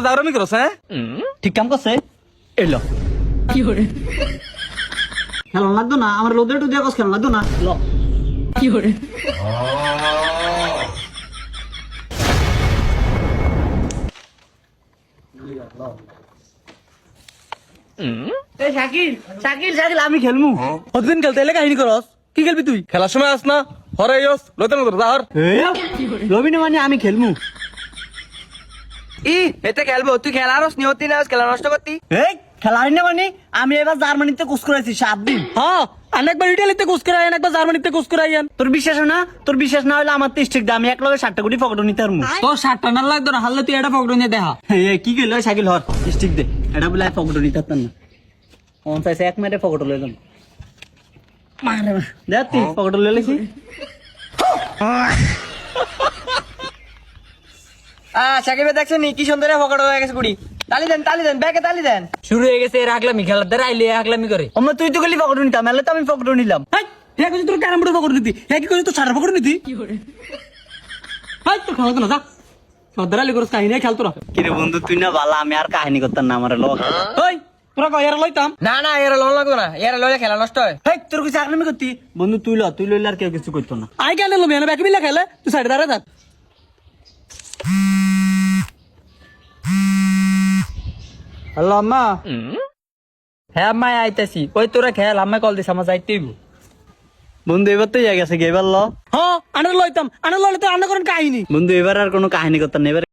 দারমি করছ হ্যাঁ ঠিক কাম করছে এলো খেলা লাগতো না আমার রোদে টুদে কস খেলা লাগতো না ল শাকিল শাকিল শাকিল আমি খেলমু কতদিন খেলতে এলে কাহিনী করস কি খেলবি তুই খেলার সময় আস না হরে ইয়স লইতে না তোর যাহর রবিনে মানে আমি খেলমু ই এতে খেলবো তুই খেলারস নিয়তি না খেলা নষ্ট করতি এই খেলা হয় না মানে আমি এবার জার্মানিতে কোর্স করেছি 7 দিন হ্যাঁ অনেকবার ইটালিতে কোচ করে আইন একবার জার্মানিতে কোচ করে আইন তোর বিশ্বাস না তোর বিশ্বাস না হলে আমার তো স্টিক দাম এক লগে 7টা কোটি পকেট নিতে পারমু তোর 60 টাকা লাগতো না হাললে তুই এটা পকড় নিয়ে দেখা এই কি গেল শাকিল হর স্টিক দে এটা বলে পকেট নিতে পারতাম না অন চাইছে এক মিনিটে পকেট লইলাম মারে দেখ তুই পকেট লইলেছি সাকিবে দেখছেন কি সুন্দর ফকট হয়ে গেছে কুড়ি তালি দেন ব্যাগে তালি দেন শুরু হয়ে গেছে এর আগলামি খেলার দ্বারা আইলে আগলামি করে অন্য তুই তো গেলি পকেট নিতাম এলে তো আমি পকেট নিলাম হ্যাঁ কিছু তোর ক্যারাম বোর্ড পকড় নিতি হ্যাঁ কি করে তোর সারা পকড় নিতি হাই তোর খেলা তো না যা সর্দার আলী করস কাহিনী খেল তোরা কিরে বন্ধু তুই না বালা আমি আর কাহিনী করতাম না আমার লোক ওই তোরা কয় এরা লইতাম না এরা লোন লাগতো না এরা লইলে খেলা নষ্ট হয় হেই তোর কিছু আকলামি করতি বন্ধু তুই লইলে আর কেউ কিছু করতো না আই কেন লবি না ব্যাক মিলা খেলে তুই সাইডে দাঁড়া থাক হ্যালো আম্মা হ্যাঁ আম্মা আইতাছি ওই তোরা খেল আম্মা কল দিস আমার যাইতেই বন্ধু এবার তো জায়গা আছে এবার ল হ্যাঁ আনার লইতাম আনার লইলে তো আনা করেন কাহিনী বন্ধু এবার আর কোনো কাহিনী করতাম না এবার